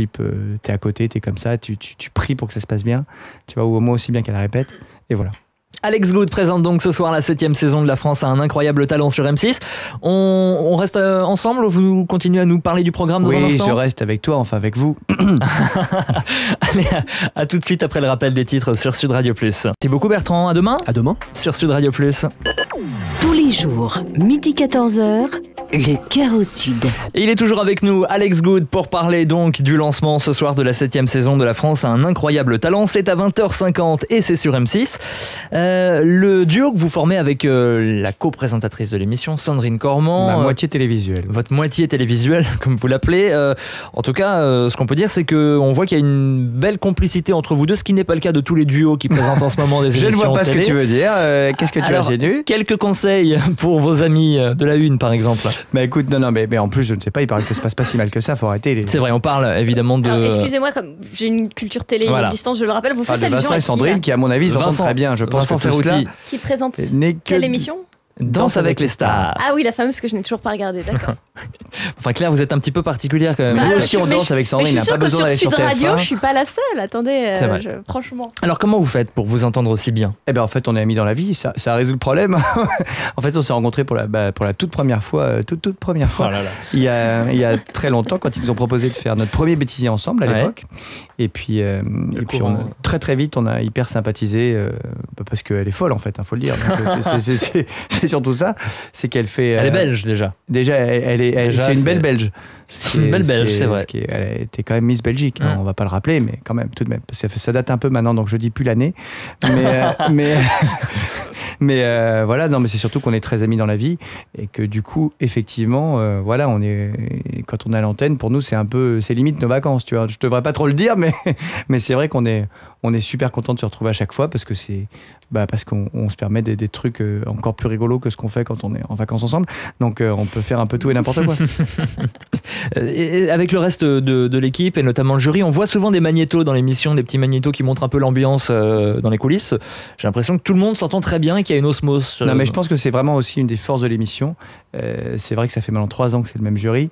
clip, t'es à côté, t'es comme ça, tu pries pour que ça se passe bien, tu vois, ou au moins aussi bien qu'elle répète, et voilà. Alex Good présente donc ce soir la 7e saison de La France a un incroyable talent sur M6. On reste ensemble, vous continuez à nous parler du programme dans un instant? Oui, je reste avec toi, enfin avec vous. Allez, à tout de suite après le rappel des titres sur Sud Radio+. Merci beaucoup Bertrand, à demain. À demain. Sur Sud Radio+. Tous les jours, midi 14h, le cœur au Sud. Et il est toujours avec nous, Alex Good, pour parler donc du lancement ce soir de la 7e saison de La France a un incroyable talent. C'est à 20h50 et c'est sur M6. Le duo que vous formez avec la co-présentatrice de l'émission, Sandrine Cormand. Ma moitié télévisuelle. Votre moitié télévisuelle, comme vous l'appelez. En tout cas, ce qu'on peut dire, c'est qu'on voit qu'il y a une belle complicité entre vous deux, ce qui n'est pas le cas de tous les duos qui présentent en ce moment des émissions Je ne vois pas télé. ce que tu veux dire. Qu'est-ce que tu as gêné? Quelques conseils pour vos amis de la Une, par exemple. Bah écoute, non, mais en plus, je ne sais pas, il paraît que ça se passe pas si mal que ça, faut arrêter. C'est vrai, on parle évidemment de... Alors, excusez-moi, comme j'ai une culture télé inexistante, je le rappelle, vous faites de Vincent et Sandrine, qui à mon avis s'entendent très bien. Je pense Vincent que tout cela... Qui présente quelle émission? Danse avec les stars. Ah oui, la fameuse que je n'ai toujours pas regardée, d'accord. Enfin Claire, vous êtes un petit peu particulière quand même. Nous aussi on danse avec Sandrine, mais je suis n'a pas besoin d'aller sur Sud Radio, TF1. je suis pas la seule, attendez, C'est vrai. franchement. Alors comment vous faites pour vous entendre aussi bien? Eh ben en fait on est amis dans la vie, ça résout le problème. En fait on s'est rencontrés pour la toute première fois, toute première fois, Oh là là. il y a très longtemps quand ils nous ont proposé de faire notre premier bêtisier ensemble à l'époque. Et puis très vite on a hyper sympathisé parce qu'elle est folle en fait, faut le dire. Donc, c'est surtout ça, c'est qu'elle fait. Elle est belge déjà. Déjà c'est une belle Belge. C'est une belle Belge, c'est vrai. Elle était quand même Miss Belgique, hein, on va pas le rappeler, mais quand même, tout de même. Parce que ça date un peu maintenant, donc je dis plus l'année. Mais voilà, non, mais c'est surtout qu'on est très amis dans la vie et que du coup, effectivement, voilà, quand on est à l'antenne, pour nous, c'est limite nos vacances, tu vois. Je devrais pas trop le dire, mais c'est vrai qu'on est super content de se retrouver à chaque fois parce qu'on se permet des trucs encore plus rigolos que ce qu'on fait quand on est en vacances ensemble. Donc, on peut faire un peu tout et n'importe quoi. Et avec le reste de l'équipe et notamment le jury, on voit souvent des magnétos dans l'émission, des petits magnétos qui montrent un peu l'ambiance dans les coulisses. J'ai l'impression que tout le monde s'entend très bien et qu'il y a une osmose. Non, mais je pense que c'est vraiment aussi une des forces de l'émission. C'est vrai que ça fait maintenant 3 ans que c'est le même jury.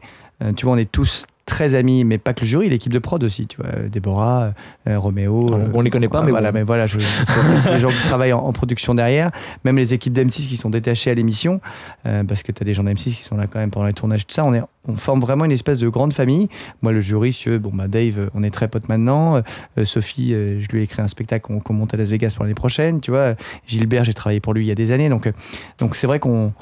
Tu vois, on est tous très amis, mais pas que le jury, l'équipe de prod aussi, tu vois, Déborah, Roméo. On les connaît pas, mais voilà, bon. mais voilà, c'est tous les gens qui travaillent en production derrière, même les équipes d'M6 qui sont détachées à l'émission, parce que tu as des gens d'M6 qui sont là quand même pendant les tournages, tout ça, on forme vraiment une espèce de grande famille. Moi, le jury, si tu veux, Dave, on est très potes maintenant. Sophie, je lui ai écrit un spectacle qu'on monte à Las Vegas pour l'année prochaine, tu vois. Gilbert, j'ai travaillé pour lui il y a des années, donc c'est vrai qu'on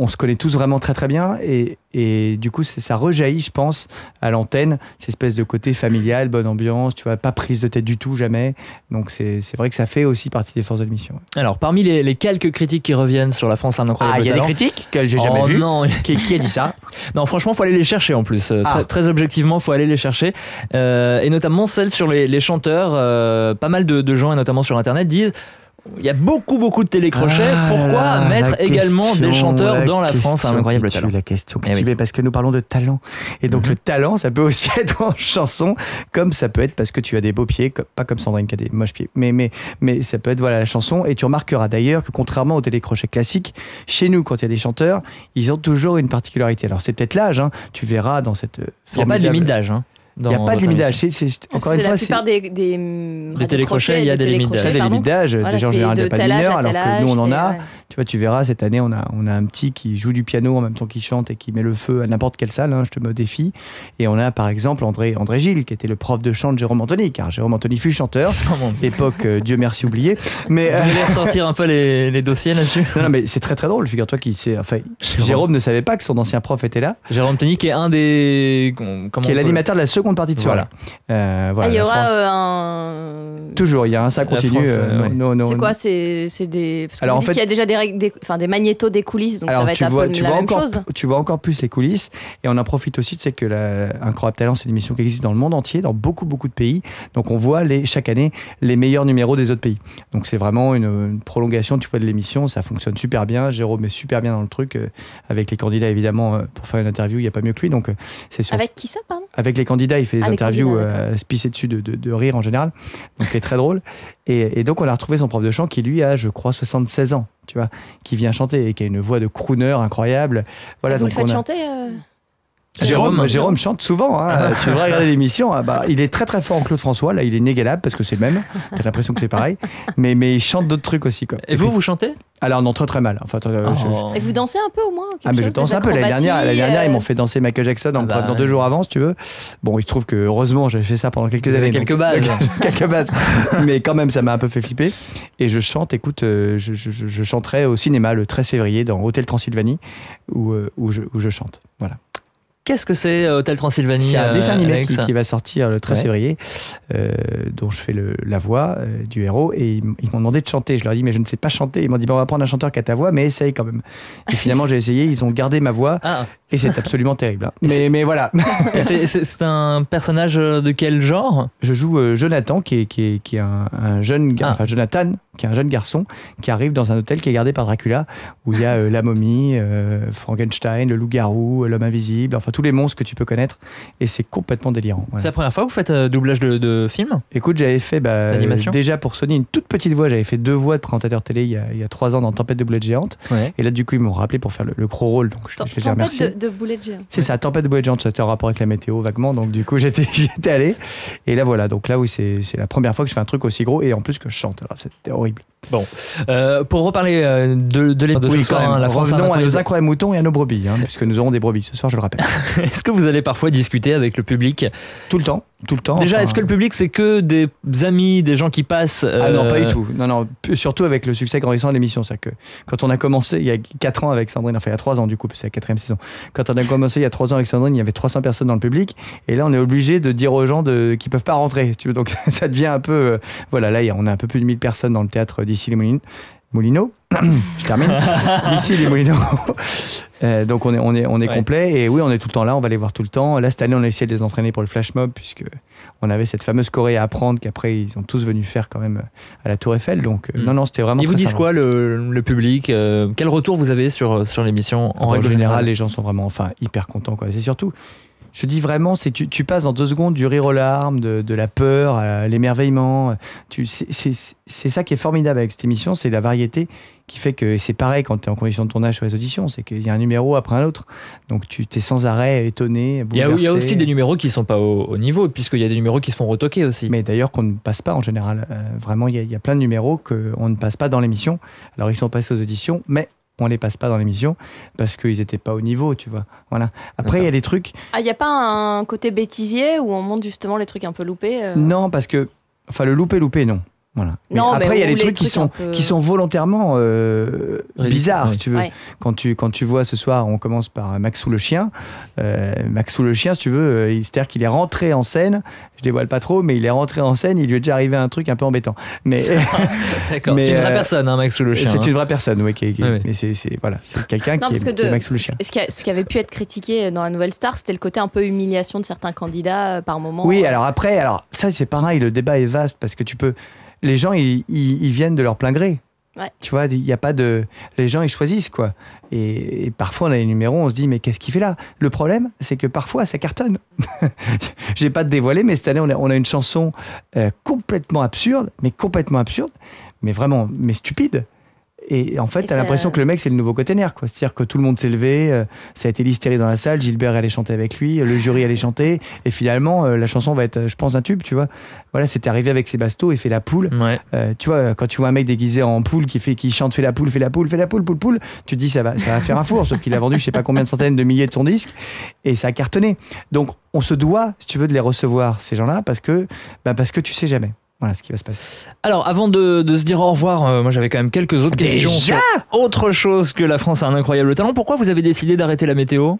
se connaît tous vraiment très très bien et du coup ça rejaillit, je pense, à l'antenne, cette espèce de côté familial, bonne ambiance, tu vois, pas prise de tête du tout, jamais. Donc c'est vrai que ça fait aussi partie des forces de l'émission. Alors parmi les quelques critiques qui reviennent sur La France un incroyable talent. Il y a des critiques que j'ai jamais vues. Non. Qui a dit ça? Non, franchement, faut aller les chercher en plus. Très objectivement, faut aller les chercher. Et notamment celles sur les chanteurs. Pas mal de gens, et notamment sur Internet, disent il y a beaucoup de télécrochets. Pourquoi mettre également des chanteurs dans La France à un incroyable talent? La question que tu mets, parce que nous parlons de talent. Et donc le talent, ça peut aussi être en chanson, comme ça peut être parce que tu as des beaux pieds, pas comme Sandrine qui a des moches pieds, mais ça peut être la chanson. Et tu remarqueras d'ailleurs que contrairement aux télécrochets classiques, chez nous, quand il y a des chanteurs, ils ont toujours une particularité. Alors c'est peut-être l'âge, hein, tu verras dans cette... Il n'y a pas de limite d'âge, hein. Il n'y a pas de limite d'âge. Encore une fois, la plupart des télécrochets, il y a des limites d'âge. Il y a des limites d'âge. Déjà, en général, il n'y a pas de mineur, alors que nous, on en a. Tu vois, tu verras, cette année, on a un petit qui joue du piano en même temps qu'il chante et qui met le feu à n'importe quelle salle, hein, je te mets au défi. Et on a, par exemple, André Gilles, qui était le prof de chant de Jérôme Anthony, car Jérôme Anthony fut chanteur. Époque, Dieu merci, oubliée. Mais, vous allez ressortir un peu les dossiers là-dessus? Non, mais c'est très très drôle. Figure-toi Jérôme ne savait pas que son ancien prof était là. Jérôme Anthony, qui est un des... qui est l'animateur de la seconde partie de soirée. Il y aura un... Toujours, il y a un ça continue. C'est quoi? C'est des... Parce que alors, vous dites qu'il y a déjà des magnétos des coulisses, donc alors, ça va être un peu la même chose. Tu vois encore plus les coulisses, et on en profite aussi, tu sais que Incroyable Talent, c'est une émission qui existe dans le monde entier, dans beaucoup de pays, donc on voit chaque année les meilleurs numéros des autres pays. Donc c'est vraiment une prolongation, tu vois, de l'émission, ça fonctionne super bien, Jérôme est super bien dans le truc, avec les candidats évidemment, pour faire une interview, il n'y a pas mieux que lui, donc c'est sûr. Avec qui ça, pardon? Avec les candidats, il fait des interviews se pisser dessus de rire en général, donc c'est très drôle. Et donc on a retrouvé son prof de chant qui lui a, je crois, 76 ans, tu vois, qui vient chanter et qui a une voix de crooner incroyable. Voilà, vous donc le faites chanter Jérôme chante souvent. Hein. Tu devrais regarder l'émission. Il est très très fort en Claude François. Là, il est inégalable parce que c'est le même. T'as l'impression que c'est pareil. Mais il chante d'autres trucs aussi. Quoi. Et vous chantez ? Alors non, très très mal. Enfin, Et vous dansez un peu au moins mais je danse un peu. L'année dernière, ils m'ont fait danser Michael Jackson en dans 2 jours avant, si tu veux. Bon, il se trouve que heureusement, j'avais fait ça pendant quelques années. Quelques bases. Quelques bases. Mais quand même, ça m'a un peu fait flipper. Et je chante, écoute, je chanterai au cinéma le 13 février dans Hôtel Transylvanie où je chante. Voilà. Qu'est-ce que c'est Hôtel Transylvanie ? C'est un dessin animé qui va sortir le 13 février, dont je fais la voix du héros. Et ils m'ont demandé de chanter. Je leur ai dit, mais je ne sais pas chanter. Ils m'ont dit, on va prendre un chanteur qui a ta voix, mais essaye quand même. Et finalement, j'ai essayé. Ils ont gardé ma voix. Et c'est absolument terrible. Hein. Mais voilà. C'est un personnage de quel genre ? Je joue Jonathan, qui est un jeune Jonathan, qui est un jeune garçon qui arrive dans un hôtel qui est gardé par Dracula, où il y a la momie, Frankenstein, le loup-garou, l'homme invisible, enfin tous les monstres que tu peux connaître, et c'est complètement délirant. Voilà. C'est la première fois que vous faites doublage de film ? Écoute, j'avais fait déjà pour Sony une toute petite voix, j'avais fait 2 voix de présentateur télé il y a 3 ans dans Tempête de boulettes géantes, et là du coup ils m'ont rappelé pour faire le gros rôle, donc je les ai remerciés. Tempête de boulettes géantes. C'est ça, Tempête de boulettes géantes, c'était en rapport avec la météo vaguement, donc du coup j'étais allé, et là voilà, donc là oui c'est la première fois que je fais un truc aussi gros, et en plus que je chante, alors c'était horrible. Bon, pour reparler de l'émission de ce soir, la France revenons à nos incroyables moutons et à nos brebis, puisque nous aurons des brebis ce soir, je le rappelle. Est-ce que vous allez parfois discuter avec le public ? Tout le temps. Déjà, est-ce que le public, c'est que des amis, des gens qui passent Ah non, pas du tout. Non, surtout avec le succès grandissant de l'émission. C'est-à-dire que quand on a commencé il y a 4 ans avec Sandrine, enfin il y a 3 ans du coup, c'est la 4e saison. Quand on a commencé il y a 3 ans avec Sandrine, il y avait 300 personnes dans le public. Et là, on est obligé de dire aux gens qu'ils ne peuvent pas rentrer. Tu veux, donc ça devient un peu... voilà, là, on a un peu plus de 1000 personnes dans le théâtre d'ici les Moulineaux. Je termine. D'ici les Moulineaux. Donc on est complet, et oui, on est tout le temps là, on va les voir tout le temps. Là cette année on a essayé de les entraîner pour le flash mob, puisque on avait cette fameuse choré à apprendre qu'après ils sont tous venus faire quand même à la Tour Eiffel. Donc non, c'était vraiment. Ils vous disent quoi le public quel retour vous avez sur l'émission en règle générale? Les gens sont vraiment hyper contents quoi. C'est surtout, je dis vraiment, c'est tu passes en 2 secondes du rire aux larmes, de la peur à l'émerveillement. C'est ça qui est formidable avec cette émission, c'est la variété qui fait que c'est pareil quand tu es en condition de tournage sur les auditions, c'est qu'il y a un numéro après un autre. Donc tu es sans arrêt étonné, bouleversé. Il y a aussi des numéros qui ne sont pas au niveau, puisqu'il y a des numéros qui se font retoquer aussi. Mais d'ailleurs qu'on ne passe pas en général. Vraiment, il y a plein de numéros qu'on ne passe pas dans l'émission. Alors ils sont passés aux auditions, mais on les passe pas dans l'émission parce qu'ils étaient pas au niveau, tu vois. Voilà. Après, il y a des trucs... Ah, il n'y a pas un côté bêtisier où on montre justement les trucs un peu loupés Non, parce que... Enfin, le loupé, non. Voilà. Non, mais après, il y a des trucs qui sont volontairement bizarres, si tu veux. Ouais. Quand tu vois ce soir, on commence par Maxou le chien. Maxou le chien, si tu veux, c'est-à-dire qu'il est rentré en scène. Je dévoile pas trop, mais il est rentré en scène. Il lui est déjà arrivé un truc un peu embêtant. Mais d'accord, c'est une vraie personne, Maxou le chien. C'est une vraie personne, oui. Mais c'est quelqu'un qui est Maxou le chien. Ce qui avait pu être critiqué dans la Nouvelle Star, c'était le côté un peu humiliation de certains candidats par moment. Oui, alors ça c'est pareil. Le débat est vaste parce que les gens, ils viennent de leur plein gré. Ouais. Tu vois, il y a pas de... Les gens, ils choisissent, quoi. Et parfois, on a des numéros, on se dit, mais qu'est-ce qu'il fait là ? Le problème, c'est que parfois, ça cartonne. J'ai pas de dévoiler, mais cette année, on a une chanson complètement absurde, mais vraiment, mais stupide. Et en fait, t'as l'impression que le mec, c'est le nouveau Cotener, quoi. C'est-à-dire que tout le monde s'est levé, ça a été l'hystérie dans la salle, Gilbert allait chanter avec lui, le jury allait chanter, et finalement, la chanson va être, je pense, un tube, tu vois. Voilà, c'était arrivé avec Sébasto, il fait la poule. Ouais. Tu vois, quand tu vois un mec déguisé en poule qui chante fais la poule, poule, tu te dis ça va faire un four, sauf qu'il a vendu je sais pas combien de centaines de milliers de son disque, et ça a cartonné. Donc, on se doit, si tu veux, de les recevoir, ces gens-là, parce que tu sais jamais. Voilà ce qui va se passer. Alors, avant de se dire au revoir, moi j'avais quand même quelques autres questions sur autre chose que la France a un incroyable talent. Pourquoi vous avez décidé d'arrêter la météo ?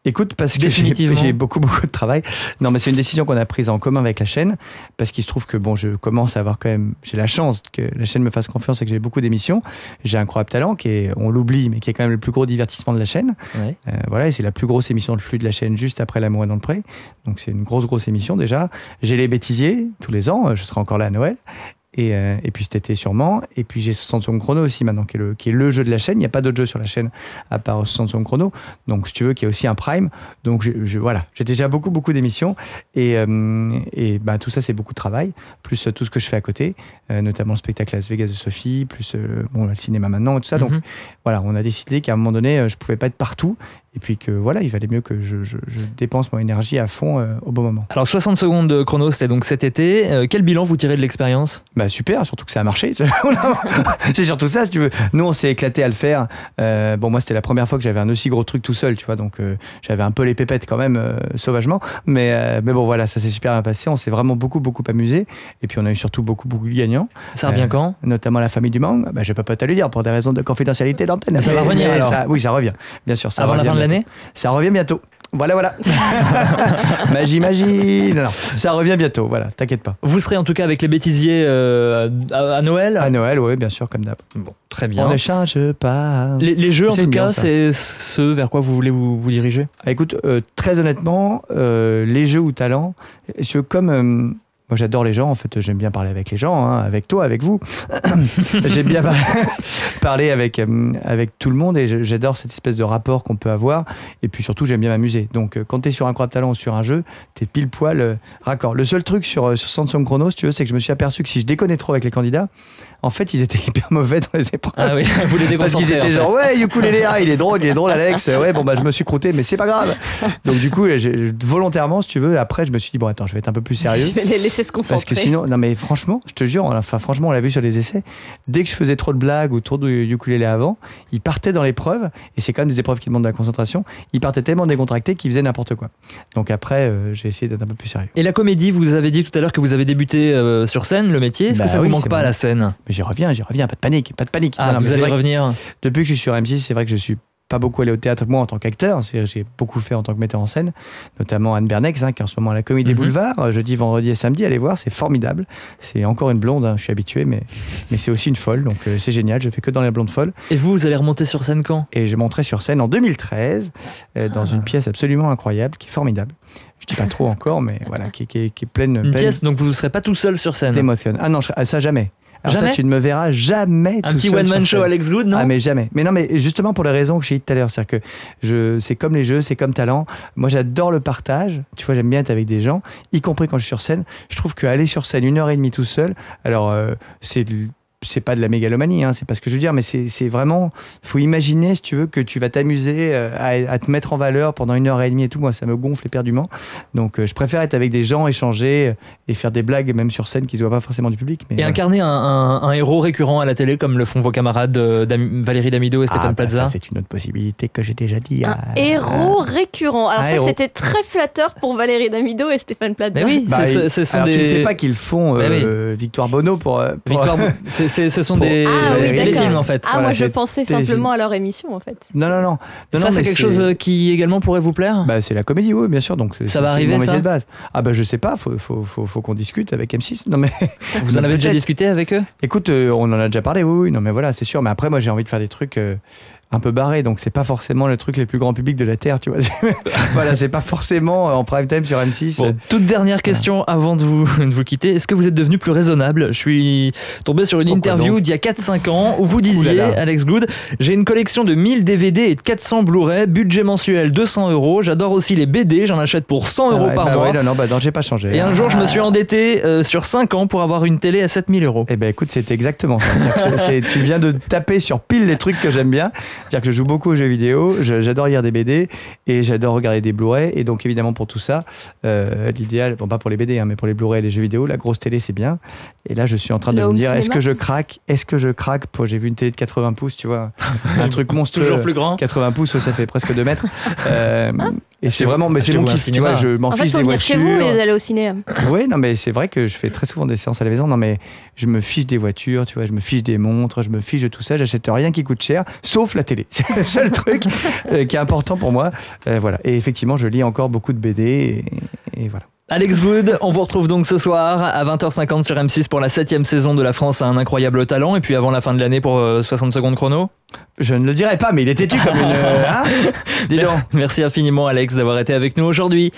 Écoute, parce que j'ai beaucoup de travail. Non, mais c'est une décision qu'on a prise en commun avec la chaîne, parce qu'il se trouve que je commence à avoir quand même, j'ai la chance que la chaîne me fasse confiance et que j'ai beaucoup d'émissions. J'ai un incroyable talent on l'oublie, mais qui est quand même le plus gros divertissement de la chaîne. Ouais. Voilà, et c'est la plus grosse émission de flux de la chaîne, juste après L'amour est dans le pré. Donc c'est une grosse émission déjà. J'ai les bêtisiers tous les ans, je serai encore là à Noël. Et puis cet été sûrement, et puis j'ai 60 secondes chrono aussi maintenant qui est le jeu de la chaîne. Il n'y a pas d'autre jeu sur la chaîne à part 60 secondes chrono, donc si tu veux, qui est aussi un prime. Donc voilà, j'ai déjà beaucoup d'émissions, et tout ça c'est beaucoup de travail, plus tout ce que je fais à côté, notamment le spectacle Las Vegas de Sophie, plus le cinéma maintenant et tout ça. Donc voilà, on a décidé qu'à un moment donné je pouvais pas être partout, et puis que voilà, il valait mieux que je dépense mon énergie à fond au bon moment. Alors 60 secondes de chrono, c'était donc cet été. Quel bilan vous tirez de l'expérience ? Bah super, surtout que ça a marché. C'est surtout ça, si tu veux. Nous, on s'est éclaté à le faire. Bon, moi, c'était la première fois que j'avais un aussi gros truc tout seul, tu vois, donc j'avais un peu les pépettes quand même, sauvagement. Mais bon, voilà, ça s'est super bien passé. On s'est vraiment beaucoup amusé. Et puis, on a eu surtout beaucoup de gagnants. Ça revient quand ? Notamment la famille du Mang. Bah, je peux pas te le dire pour des raisons de confidentialité d'antenne. Ça va revenir alors. Oui, ça revient, bien sûr. Ça avant la fin de l'année ? Ça revient bientôt. Voilà. magie. Non, ça revient bientôt. Voilà, t'inquiète pas. Vous serez en tout cas avec les bêtisiers à Noël ? À Noël, oui, bien sûr, comme d'hab. Bon, très bien. On ne change pas. Les jeux, en tout cas, c'est ce vers quoi vous voulez vous diriger ? Écoute, très honnêtement, les jeux ou talents, comme... moi, j'adore les gens, en fait, j'aime bien parler avec les gens, hein, avec toi, avec vous. J'aime bien parler avec tout le monde et j'adore cette espèce de rapport qu'on peut avoir. Et puis surtout, j'aime bien m'amuser. Donc, quand tu es sur Incroyable Talent ou sur un jeu, tu es pile poil raccord. Le seul truc sur Samsung Chrono, si tu veux, c'est que je me suis aperçu que si je déconnais trop avec les candidats, en fait, ils étaient hyper mauvais dans les épreuves. Ah oui, vous les déconcentrez. Parce qu'ils étaient genre, ouais, ukulélé, il est drôle, Alex. Ouais, bon, bah, je me suis croûté, mais c'est pas grave. Donc, du coup, volontairement, si tu veux, après, je me suis dit, bon, attends, je vais être un peu plus sérieux. Je vais les laisser se concentrer. Parce que sinon, non, mais franchement, je te jure, franchement, on l'a vu sur les essais, dès que je faisais trop de blagues ou trop de ukulélé avant, ils partaient dans l'épreuve, et c'est quand même des épreuves qui demandent de la concentration, ils partaient tellement décontractés qu'ils faisaient n'importe quoi. Donc après, j'ai essayé d'être un peu plus sérieux. Et la comédie, vous avez dit tout à l'heure que vous avez débuté sur scène, le métier. Est-ce que ça vous manque pas à la scène ? Mais j'y reviens, pas de panique. Ah, non, vous allez revenir. Depuis que je suis sur M6, c'est vrai que je suis pas beaucoup allé au théâtre, moi en tant qu'acteur, j'ai beaucoup fait en tant que metteur en scène, notamment Anne Bernex, qui est en ce moment à la Comédie des Boulevards, jeudi, vendredi et samedi, allez voir, c'est formidable. C'est encore une blonde, je suis habitué, mais c'est aussi une folle, donc c'est génial, je fais que dans les blondes folles. Et vous allez remonter sur scène quand ? Et je monterai sur scène en 2013, dans une pièce absolument incroyable, qui est formidable. Je dis pas trop encore, mais voilà, qui est pleine... Une pièce, donc vous ne serez pas tout seul sur scène ? D'émotion. Ah non, ça jamais. Alors jamais. Ça, tu ne me verras jamais un petit one-man show Alex Good, non ? Ah, mais jamais. Mais non, mais justement pour les raisons que j'ai dit tout à l'heure. C'est-à-dire que c'est comme les jeux, c'est comme talent. Moi, j'adore le partage. Tu vois, j'aime bien être avec des gens, y compris quand je suis sur scène. Je trouve qu'aller sur scène 1h30 tout seul, alors c'est pas de la mégalomanie, hein, c'est pas ce que je veux dire, mais c'est vraiment, faut imaginer, si tu veux, que tu vas t'amuser à te mettre en valeur pendant 1h30 et tout. Moi, ça me gonfle éperdument. Donc, je préfère être avec des gens, échanger et faire des blagues, même sur scène, qui se voient pas forcément du public. Mais, et incarner un héros récurrent à la télé, comme le font vos camarades Valérie Damido et Stéphane Plaza. Ça, c'est une autre possibilité que j'ai déjà dit. Un héros récurrent. Alors ça, c'était très flatteur pour Valérie Damido et Stéphane Plaza. Mais oui, ce sont des... Tu ne sais pas qu'ils font Victoire Bono pour... Victoire ce sont des films en fait. Ah, voilà, moi je pensais simplement à leur émission en fait. Non. Ça, c'est quelque chose qui également pourrait vous plaire ? Bah, c'est la comédie, oui, bien sûr. Donc, ça va arriver, mon métier ça de base. Ah, bah, je sais pas, faut qu'on discute avec M6. Non, mais. Vous en avez déjà discuté avec eux ? Écoute, on en a déjà parlé, oui, non, mais voilà, c'est sûr. Mais après, moi, j'ai envie de faire des trucs un peu barré, donc c'est pas forcément le truc les plus grand public de la Terre, tu vois. Voilà, c'est pas forcément en prime time sur M6. Bon, toute dernière question avant de vous quitter. Est-ce que vous êtes devenu plus raisonnable ? Je suis tombé sur une interview d'il y a 4-5 ans où vous disiez, Alex Good, j'ai une collection de 1000 DVD et de 400 Blu-ray, budget mensuel 200 €. J'adore aussi les BD, j'en achète pour 100 € par mois. Non, j'ai pas changé. Et un jour, je me suis endetté sur 5 ans pour avoir une télé à 7000 €. Eh ben écoute, c'était exactement ça. Tu viens de taper sur pile les trucs que j'aime bien. C'est-à-dire que je joue beaucoup aux jeux vidéo, j'adore lire des BD et j'adore regarder des Blu-ray. Et donc évidemment pour tout ça, l'idéal, bon pas pour les BD, hein, mais pour les Blu-ray et les jeux vidéo, la grosse télé c'est bien. Et là je suis en train de me dire, est-ce que je craque ? J'ai vu une télé de 80 pouces, tu vois, un truc monstrueux. Toujours plus grand. 80 pouces, ça fait presque 2 mètres. Et c'est vraiment, mais c'est mon kiff, tu vois, je m'en fiche des voitures. Chez vous et d'aller au ciné. Oui, non mais c'est vrai que je fais très souvent des séances à la maison. Non mais je me fiche des voitures, tu vois, je me fiche des montres, je me fiche de tout ça. J'achète rien qui coûte cher, sauf la télé. C'est le seul truc qui est important pour moi. Voilà. Et effectivement, je lis encore beaucoup de BD et voilà. Alex Good, on vous retrouve donc ce soir à 20h50 sur M6 pour la 7e saison de La France a un incroyable talent, et puis avant la fin de l'année pour 60 secondes chrono. Je ne le dirai pas, mais il est têtu comme une... Dis donc. Merci infiniment Alex d'avoir été avec nous aujourd'hui.